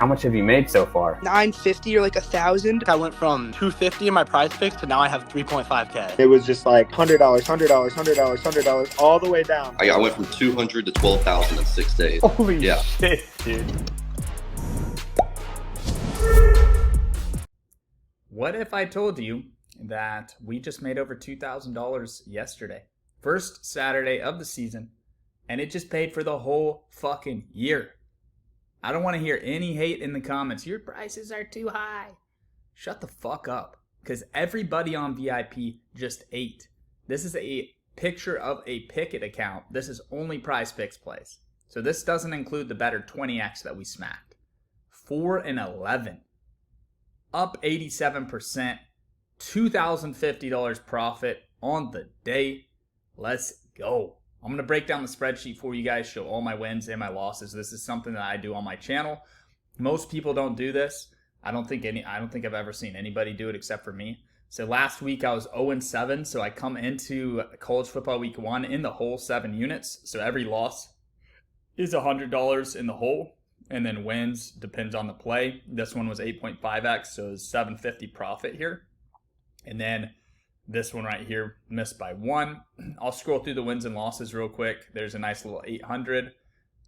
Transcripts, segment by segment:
How much have you made so far? 950 or like 1,000. I went from 250 in my Prizepicks to now I have 3.5K. It was just like $100, $100, all the way down. I went from 200 to 12,000 in 6 days. Holy shit, dude. What if I told you that we just made over $2,000 yesterday? First Saturday of the season, and it just paid for the whole fucking year. I don't want to hear any hate in the comments. Your prices are too high. Shut the fuck up, because everybody on VIP just ate. This is a picture of a Pickett account. This is only Prizepicks plays. So this doesn't include the better 20x that we smacked. 4 and 11. Up 87%. $2,050 profit on the day. Let's go. I'm going to break down the spreadsheet for you guys, show all my wins and my losses. This is something that I do on my channel. Most people don't do this. I don't think I've ever seen anybody do it except for me. So last week I was 0-7, so I come into college football week 1 in the whole 7 units. So every loss is $100 in the hole, and then wins depends on the play. This one was 8.5x, so it was $750 profit here. And then this one right here missed by 1. I'll scroll through the wins and losses real quick. There's a nice little 800,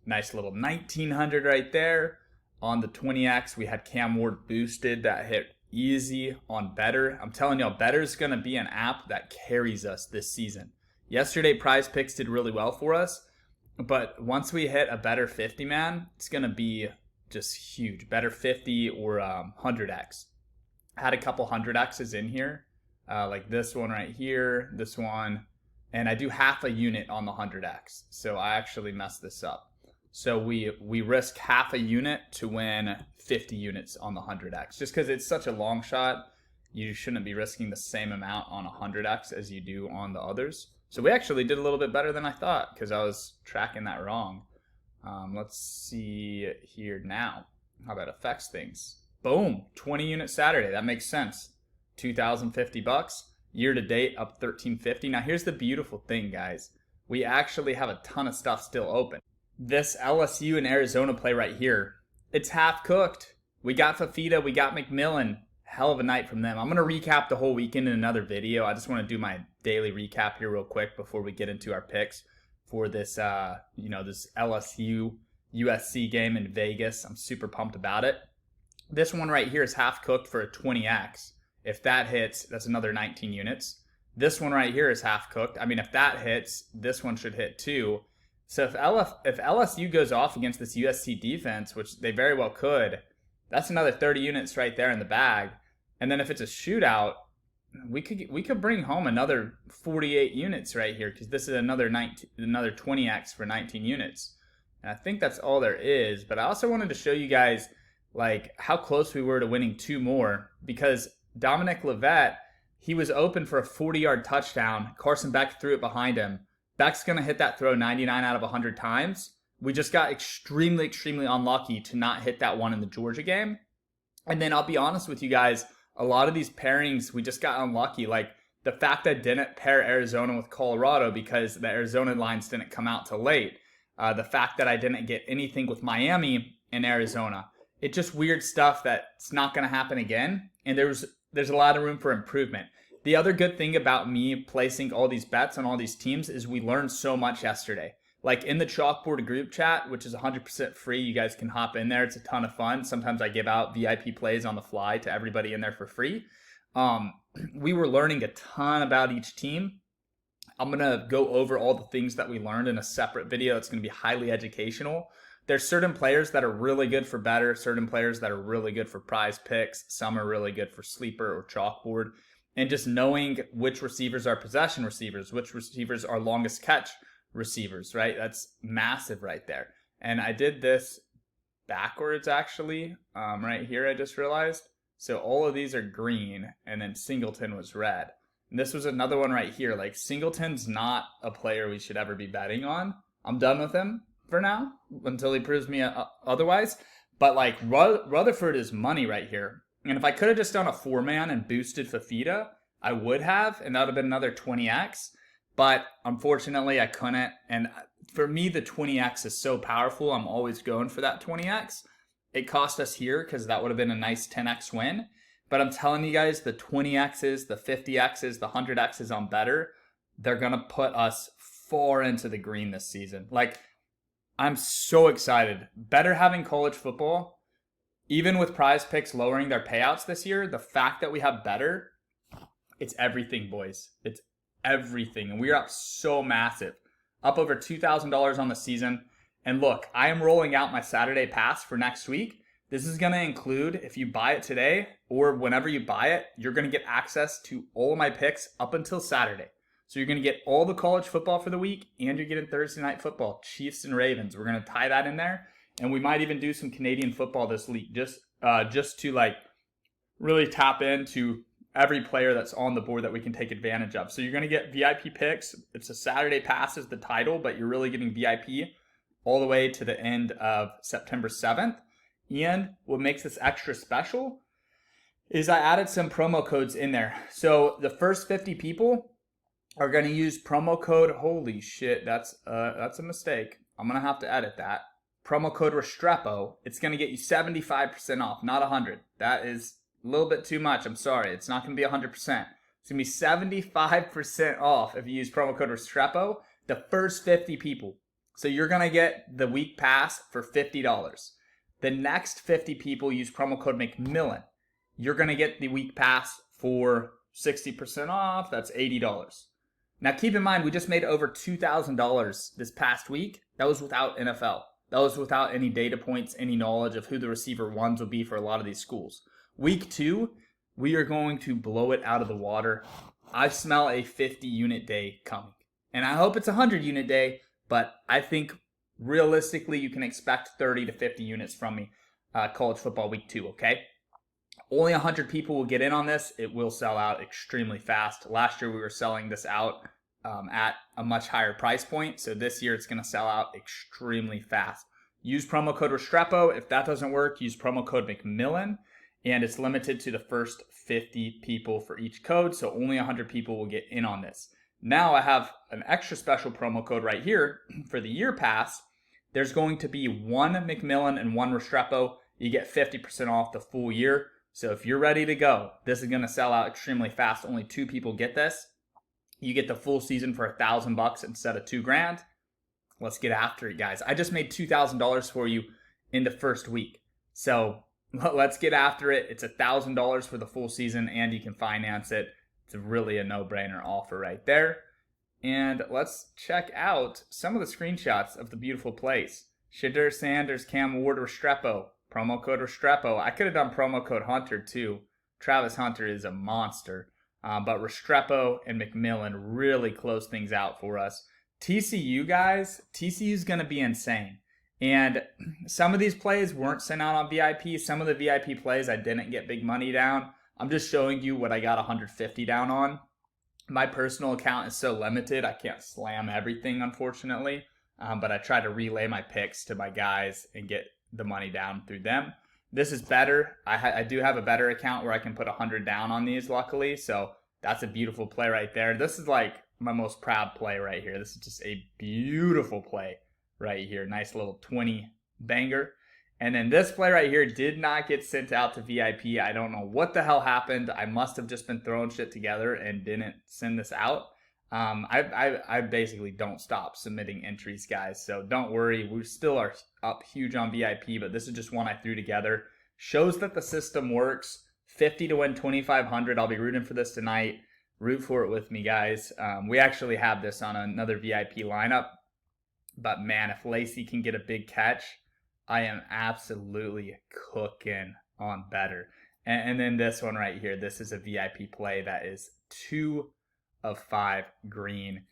nice little 1900 right there. On the 20x, we had Cam Ward boosted that hit easy on Better. I'm telling y'all, Better's going to be an app that carries us this season. Yesterday, Prizepicks did really well for us, but once we hit a Better 50, man, it's going to be just huge. Better 50 or 100x. I had a couple 100x's in here. Like this one right here, this one, and I do half a unit on the 100x. So I actually messed this up. So we risk half a unit to win 50 units on the 100x. Just because it's such a long shot, you shouldn't be risking the same amount on a 100x as you do on the others. So we actually did a little bit better than I thought because I was tracking that wrong. Let's see here now how that affects things. Boom, 20 unit Saturday. That makes sense. $2,050 year to date, up $1,350. Now here's the beautiful thing, guys. We actually have a ton of stuff still open. This LSU and Arizona play right here, it's half cooked. We got Fafita, we got McMillan. Hell of a night from them. I'm gonna recap the whole weekend in another video. I just want to do my daily recap here real quick before we get into our picks for this, this LSU USC game in Vegas. I'm super pumped about it. This one right here is half cooked for a 20x. If that hits, that's another 19 units. This one right here is half cooked. I mean, if that hits, this one should hit too. So if LSU goes off against this USC defense, which they very well could, that's another 30 units right there in the bag. And then if it's a shootout, we could bring home another 48 units right here because this is another 20x for 19 units. And I think that's all there is. But I also wanted to show you guys like how close we were to winning 2 more because Dominic Levet, he was open for a 40-yard touchdown. Carson Beck threw it behind him. Beck's going to hit that throw 99 out of 100 times. We just got extremely, extremely unlucky to not hit that one in the Georgia game. And then I'll be honest with you guys, a lot of these pairings, we just got unlucky. Like the fact I didn't pair Arizona with Colorado because the Arizona lines didn't come out till late. The fact that I didn't get anything with Miami and Arizona. It's just weird stuff that's not going to happen again. And there's a lot of room for improvement. The other good thing about me placing all these bets on all these teams is we learned so much yesterday. Like in the Chalkboard group chat, which is 100% free, you guys can hop in there. It's a ton of fun. Sometimes I give out VIP plays on the fly to everybody in there for free. We were learning a ton about each team. I'm going to go over all the things that we learned in a separate video. It's going to be highly educational. There's certain players that are really good for better, certain players that are really good for Prizepicks, some are really good for sleeper or chalkboard, and just knowing which receivers are possession receivers, which receivers are longest catch receivers, right? That's massive right there. And I did this backwards actually, right here I just realized. So all of these are green, and then Singleton was red. And this was another one right here. Like Singleton's not a player we should ever be betting on. I'm done with him for now until he proves me otherwise. But like Rutherford is money right here. And if I could have just done a 4-man and boosted Fafita, I would have, and that would have been another 20x. But unfortunately, I couldn't. And for me, the 20x is so powerful. I'm always going for that 20x. it cost us here because that would have been a nice 10x win. But I'm telling you guys, the 20x's, the 50x's, the 100x's on better, they're going to put us far into the green this season. Like, I'm so excited. Better having college football, even with Prizepicks lowering their payouts this year, the fact that we have better, it's everything, boys. It's everything. And we're up so massive. Up over $2,000 on the season. And look, I am rolling out my Saturday pass for next week. This is going to include, if you buy it today or whenever you buy it, you're going to get access to all of my picks up until Saturday. So you're going to get all the college football for the week, and you're getting Thursday night football, Chiefs and Ravens. We're going to tie that in there, and we might even do some Canadian football this week, just to like really tap into every player that's on the board that we can take advantage of. So you're going to get VIP picks. It's a Saturday pass is the title, but you're really getting VIP all the way to the end of September 7th. And what makes this extra special is I added some promo codes in there. So the first 50 people are going to use promo code, holy shit, that's a mistake. I'm going to have to edit that. Promo code Restrepo. It's going to get you 75% off, not 100. That is a little bit too much. I'm sorry. It's not going to be 100%. It's going to be 75% off if you use promo code Restrepo, the first 50 people. So you're going to get the week pass for $50. The next 50 people use promo code McMillan. You're going to get the week pass for 60% off. That's $80. Now, keep in mind, we just made over $2,000 this past week. That was without NFL. That was without any data points, any knowledge of who the receiver ones would be for a lot of these schools. Week 2, we are going to blow it out of the water. I smell a 50-unit day coming. And I hope it's a 100-unit day, but I think realistically you can expect 30 to 50 units from me college football week 2, okay? Only 100 people will get in on this. It will sell out extremely fast. Last year we were selling this out at a much higher price point. So this year it's going to sell out extremely fast. Use promo code Restrepo. If that doesn't work, use promo code McMillan. And it's limited to the first 50 people for each code. So only 100 people will get in on this. Now I have an extra special promo code right here for the year pass. There's going to be one McMillan and one Restrepo. You get 50% off the full year. So if you're ready to go, this is going to sell out extremely fast. Only 2 people get this. You get the full season for $1,000 instead of $2,000. Let's get after it, guys. I just made $2,000 for you in the first week. So let's get after it. It's $1,000 for the full season, and you can finance it. It's really a no-brainer offer right there. And let's check out some of the screenshots of the beautiful place. Shadur Sanders, Cam Ward, Restrepo. Promo code Restrepo. I could have done promo code Hunter too. Travis Hunter is a monster. But Restrepo and McMillan really close things out for us. TCU, guys, TCU's going to be insane. And some of these plays weren't sent out on VIP. Some of the VIP plays I didn't get big money down. I'm just showing you what I got 150 down on. My personal account is so limited, I can't slam everything, unfortunately. But I try to relay my picks to my guys and get the money down through them. This is better. I do have a better account where I can put 100 down on these, luckily. So that's a beautiful play right there. This is like my most proud play right here. This is just a beautiful play right here. Nice little 20 banger. And then this play right here did not get sent out to VIP. I don't know what the hell happened. I must have just been throwing shit together and didn't send this out. I basically don't stop submitting entries, guys. So don't worry. We still are up huge on VIP, but this is just one I threw together. Shows that the system works. 50 to win 2,500. I'll be rooting for this tonight. Root for it with me, guys. We actually have this on another VIP lineup. But man, if Lacey can get a big catch, I am absolutely cooking on better. And then this one right here. This is a VIP play that is 2 of 5 green.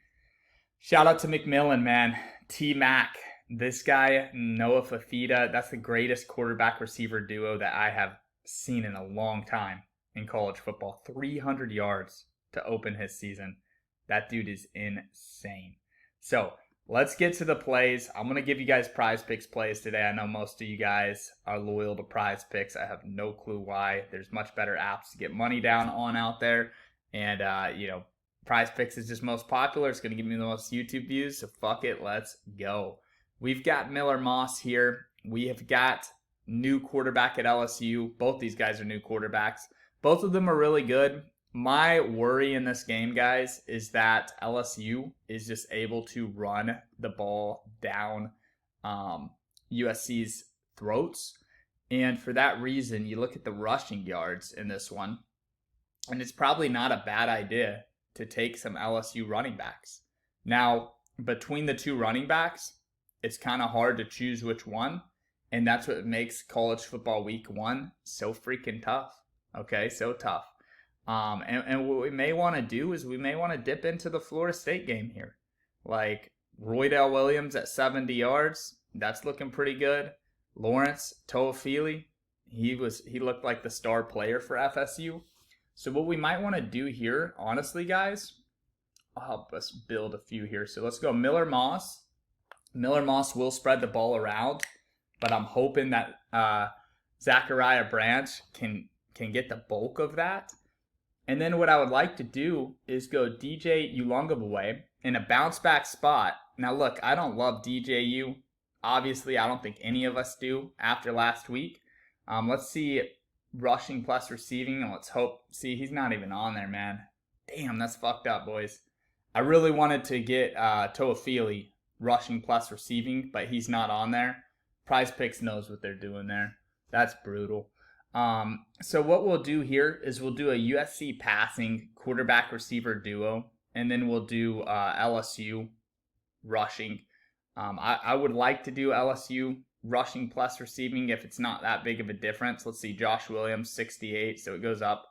Shout out to McMillan, man. T-Mac. This guy, Noah Fafita, that's the greatest quarterback receiver duo that I have seen in a long time in college football. 300 yards to open his season. That dude is insane. So let's get to the plays. I'm going to give you guys Prizepicks plays today. I know most of you guys are loyal to Prizepicks. I have no clue why. There's much better apps to get money down on out there. And, Prizepicks is just most popular. It's going to give me the most YouTube views. So fuck it. Let's go. We've got Miller Moss here. We have got new quarterback at LSU. Both these guys are new quarterbacks. Both of them are really good. My worry in this game, guys, is that LSU is just able to run the ball down USC's throats. And for that reason, you look at the rushing yards in this one, and it's probably not a bad idea to take some LSU running backs. Now, between the two running backs, it's kind of hard to choose which one, and that's what makes college football week 1 so freaking tough. Okay, so tough. And what we may want to do is we may want to dip into the Florida State game here. Like Roydell Williams at 70 yards, that's looking pretty good. Lawrence Toafili, he looked like the star player for FSU. So what we might want to do here, honestly, guys, I'll help us build a few here. So let's go Miller Moss. Miller Moss will spread the ball around, but I'm hoping that Zachariah Branch can get the bulk of that. And then what I would like to do is go DJ Ulongabaway in a bounce back spot. Now look, I don't love DJU. Obviously, I don't think any of us do after last week. Let's see rushing plus receiving, and let's hope. See, he's not even on there, man. Damn, that's fucked up, boys. I really wanted to get Toafili rushing plus receiving, but he's not on there. Prizepicks knows what they're doing there. That's brutal. So what we'll do here is we'll do a USC passing quarterback receiver duo, and then we'll do LSU rushing. I would like to do LSU rushing plus receiving if it's not that big of a difference. Let's see, Josh Williams, 68, so it goes up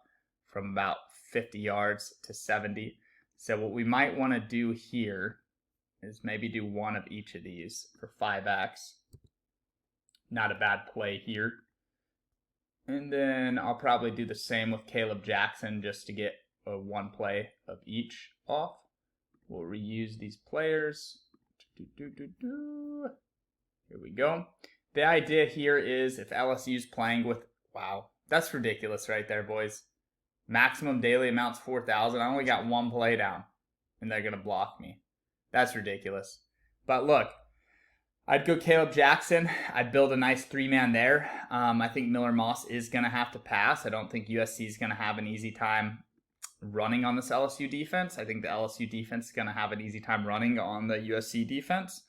from about 50 yards to 70. So what we might want to do here is maybe do one of each of these for 5x. Not a bad play here. And then I'll probably do the same with Caleb Jackson just to get a one play of each off. We'll reuse these players. Here we go. The idea here is if LSU's playing with, wow, that's ridiculous right there, boys. Maximum daily amounts 4,000. I only got one play down, and they're going to block me. That's ridiculous. But look, I'd go Caleb Jackson. I'd build a nice three-man there. I think Miller Moss is going to have to pass. I don't think USC is going to have an easy time running on this LSU defense. I think the LSU defense is going to have an easy time running on the USC defense.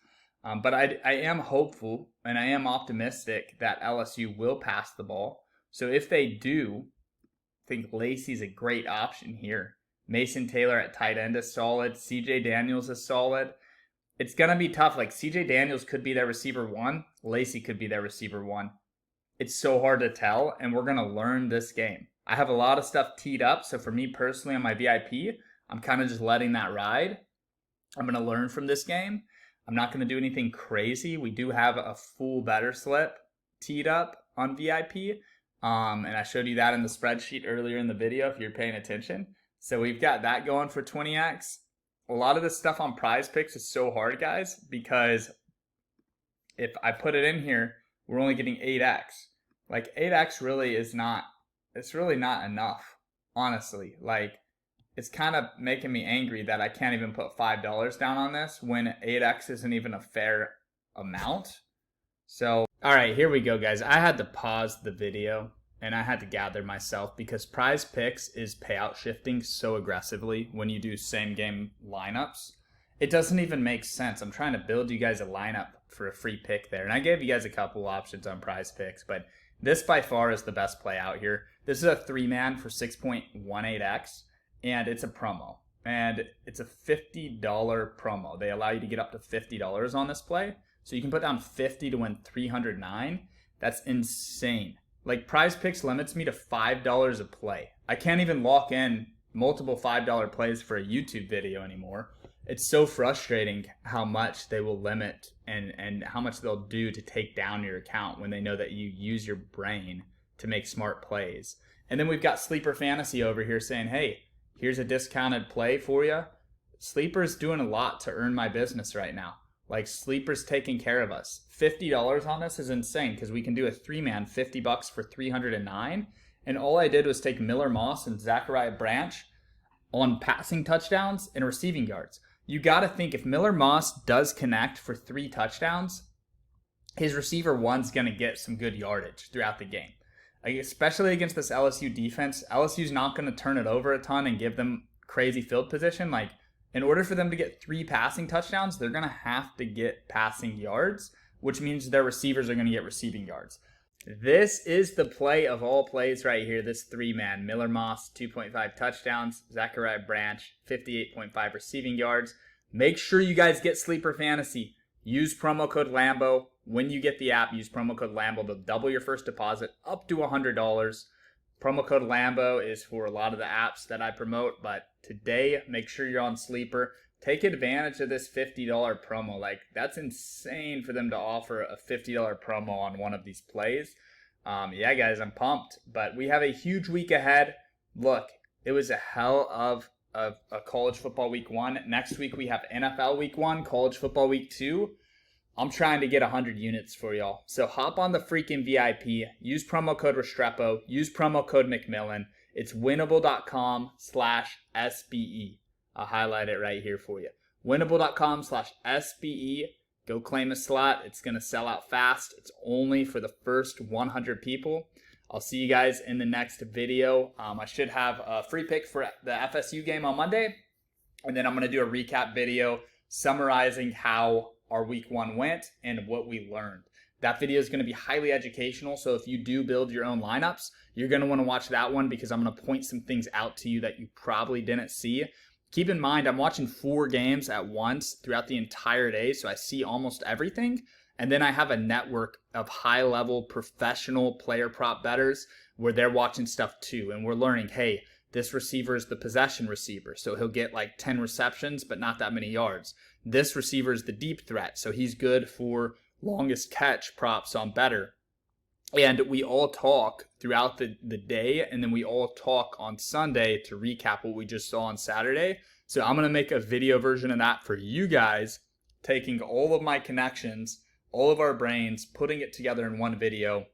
But I am hopeful and I am optimistic that LSU will pass the ball. So if they do, I think Lacey's a great option here. Mason Taylor at tight end is solid. CJ Daniels is solid. It's going to be tough. Like CJ Daniels could be their receiver 1. Lacey could be their receiver 1. It's so hard to tell, and we're going to learn this game. I have a lot of stuff teed up, so for me personally on my VIP, I'm kind of just letting that ride. I'm going to learn from this game. I'm not going to do anything crazy. We do have a full better slip teed up on VIP, and I showed you that in the spreadsheet earlier in the video if you're paying attention. So we've got that going for 20x. A lot of this stuff on Prizepicks is so hard, guys, because if I put it in here, we're only getting 8x. Like 8x really is not, it's really not enough, honestly. Like it's kind of making me angry that I can't even put $5 down on this when 8x isn't even a fair amount. So, all right, here we go, guys. I had to pause the video and I had to gather myself because Prizepicks is payout shifting so aggressively when you do same game lineups. It doesn't even make sense. I'm trying to build you guys a lineup for a free pick there. And I gave you guys a couple options on Prizepicks, but this by far is the best play out here. This is a 3-man for 6.18x, and it's a promo. And it's a $50 promo. They allow you to get up to $50 on this play. So you can put down 50 to win 309. That's insane. Like Prizepicks limits me to $5 a play. I can't even lock in multiple $5 plays for a YouTube video anymore. It's so frustrating how much they will limit and how much they'll do to take down your account when they know that you use your brain to make smart plays. And then we've got Sleeper Fantasy over here saying, hey, here's a discounted play for you. Sleeper's doing a lot to earn my business right now. Like Sleeper's taking care of us. $50 on this is insane because we can do a 3-man $50 for 309. And all I did was take Miller Moss and Zachariah Branch on passing touchdowns and receiving yards. You got to think if Miller Moss does connect for 3 touchdowns, his receiver one's going to get some good yardage throughout the game. Especially against this LSU defense. LSU's not going to turn it over a ton and give them crazy field position. Like, in order for them to get 3 passing touchdowns, they're going to have to get passing yards, which means their receivers are going to get receiving yards. This is the play of all plays right here. This 3-man. Miller Moss, 2.5 touchdowns. Zachariah Branch, 58.5 receiving yards. Make sure you guys get Sleeper Fantasy. Use promo code Lambo. When you get the app, use promo code Lambo to double your first deposit up to $100. Promo code Lambo is for a lot of the apps that I promote, but today, make sure you're on Sleeper. Take advantage of this $50 promo. Like, that's insane for them to offer a $50 promo on one of these plays. Yeah, guys, I'm pumped. But we have a huge week ahead. Look, it was a hell of a college football week 1. Next week, we have NFL week 1, college football week 2. I'm trying to get 100 units for y'all. So hop on the freaking VIP. Use promo code Restrepo. Use promo code McMillan. It's winnable.com/SBE. I'll highlight it right here for you. Winnable.com/SBE. Go claim a slot. It's going to sell out fast. It's only for the first 100 people. I'll see you guys in the next video. I should have a free pick for the FSU game on Monday. And then I'm going to do a recap video summarizing how our week 1 went and what we learned. That video is going to be highly educational. So if you do build your own lineups, you're going to want to watch that one because I'm going to point some things out to you that you probably didn't see. Keep in mind, I'm watching 4 games at once throughout the entire day, so I see almost everything. And then I have a network of high-level professional player prop bettors where they're watching stuff too. And we're learning, hey, this receiver is the possession receiver, so he'll get like 10 receptions, but not that many yards. This receiver is the deep threat, so he's good for longest catch props on better. And we all talk throughout the day, and then we all talk on Sunday to recap what we just saw on Saturday. So I'm going to make a video version of that for you guys, taking all of my connections, all of our brains, putting it together in one video.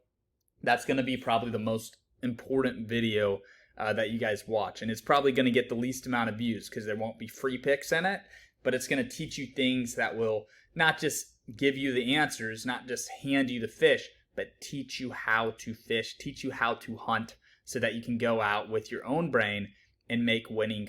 That's going to be probably the most important video that you guys watch. And it's probably going to get the least amount of views because there won't be free picks in it. But it's going to teach you things that will not just give you the answers, not just hand you the fish, but teach you how to fish, teach you how to hunt so that you can go out with your own brain and make winning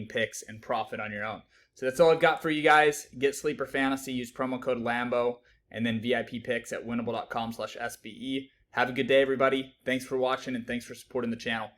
picks and profit on your own. So that's all I've got for you guys. Get Sleeper Fantasy, use promo code Lambo, and then VIP picks at winnable.com/SBE. Have a good day, everybody. Thanks for watching and thanks for supporting the channel.